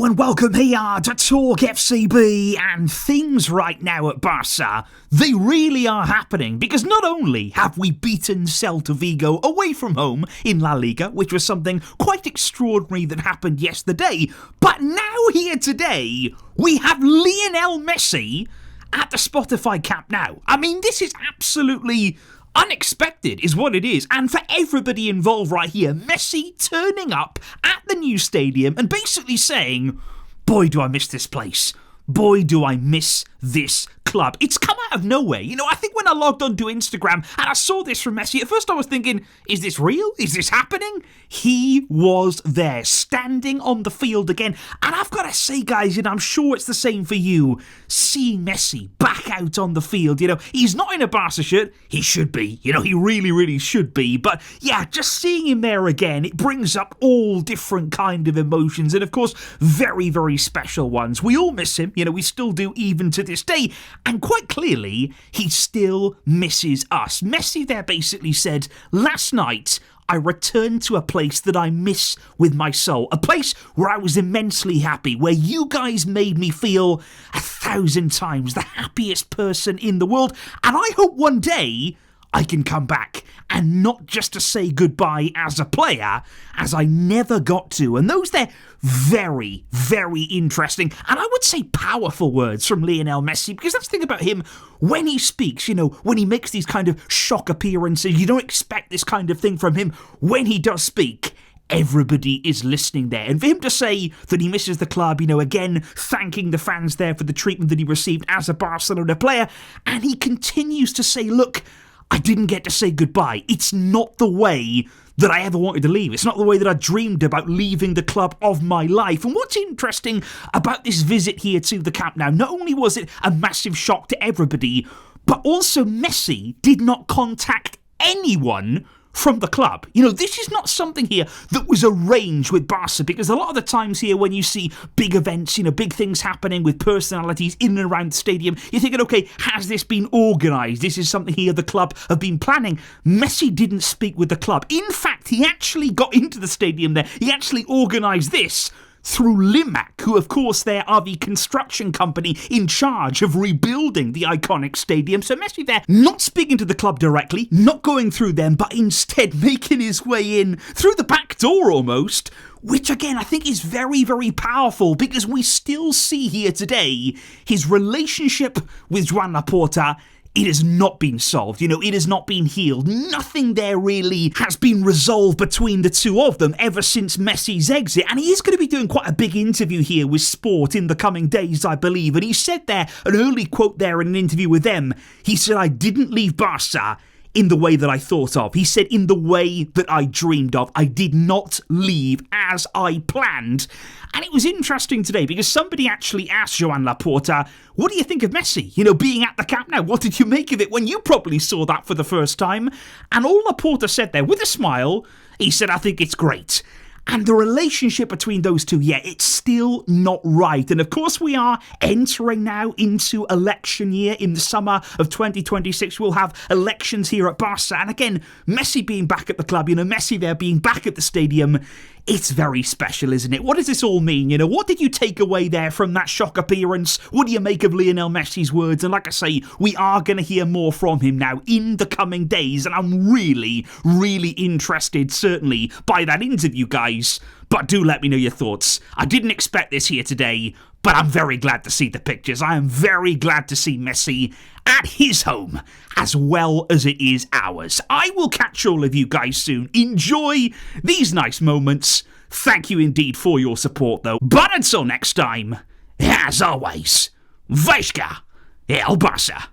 and welcome here to TalkFCB. And things right now at Barca, they really are happening, because not only have we beaten Celta Vigo away from home in La Liga, which was something quite extraordinary that happened yesterday, but now here today we have Lionel Messi at the Spotify Camp Nou. I mean, this is absolutely unexpected is what it is, and for everybody involved right here, Messi turning up at the new stadium and basically saying, boy do I miss this place, boy do I miss this club. It's come out of nowhere. You know, I think when I logged onto Instagram and I saw this from Messi, at first I was thinking, is this real? Is this happening? He was there, standing on the field again. And I've got to say, guys, and I'm sure it's the same for you, seeing Messi back out on the field, you know, he's not in a Barca shirt. He should be. You know, he really, really should be. But yeah, just seeing him there again, it brings up all different kind of emotions. And of course, very, very special ones. We all miss him. You know, we still do even to this day. And quite clearly, he still misses us. Messi there basically said, last night, I returned to a place that I miss with my soul. A place where I was immensely happy, where you guys made me feel 1,000 times the happiest person in the world. And I hope one day I can come back, and not just to say goodbye as a player, as I never got to. And those they're very, very interesting, and I would say powerful words from Lionel Messi, because that's the thing about him, when he speaks, you know, when he makes these kind of shock appearances, you don't expect this kind of thing from him. When he does speak, everybody is listening there. And for him to say that he misses the club, you know, again, thanking the fans there for the treatment that he received as a Barcelona player, and he continues to say, look, I didn't get to say goodbye. It's not the way that I ever wanted to leave. It's not the way that I dreamed about leaving the club of my life. And what's interesting about this visit here to the Camp Nou, not only was it a massive shock to everybody, but also Messi did not contact anyone from the club. You know, this is not something here that was arranged with Barca, because a lot of the times here when you see big events, you know, big things happening with personalities in and around the stadium, you're thinking, okay, has this been organised? This is something here the club have been planning. Messi didn't speak with the club. In fact, he actually got into the stadium there. He actually organised this through Limac, who of course there are the construction company in charge of rebuilding the iconic stadium. So Messi there, not speaking to the club directly, not going through them, but instead making his way in through the back door almost, which again I think is very, very powerful, because we still see here today his relationship with Joan Laporta. It has not been solved, you know, it has not been healed. Nothing there really has been resolved between the two of them ever since Messi's exit. And he is going to be doing quite a big interview here with Sport in the coming days, I believe. And he said there, an early quote there in an interview with them, he said, I didn't leave Barca in the way that I thought of. He said, in the way that I dreamed of. I did not leave as I planned. And it was interesting today, because somebody actually asked Joan Laporta, what do you think of Messi, you know, being at the Camp Nou? What did you make of it when you probably saw that for the first time? And all Laporta said there, with a smile, he said, I think it's great. And the relationship between those two, yeah, it's still not right. And of course, we are entering now into election year. In the summer of 2026, we'll have elections here at Barca. And again, Messi being back at the club, you know, Messi there being back at the stadium, it's very special, isn't it? What does this all mean? You know, what did you take away there from that shock appearance? What do you make of Lionel Messi's words? And like I say, we are going to hear more from him now in the coming days. And I'm really, really interested, certainly, by that interview, guys. But do let me know your thoughts. I didn't expect this here today, but I'm very glad to see the pictures. I am very glad to see Messi at his home as well as it is ours. I will catch all of you guys soon. Enjoy these nice moments. Thank you indeed for your support, though. But until next time, as always, Visca El Barça.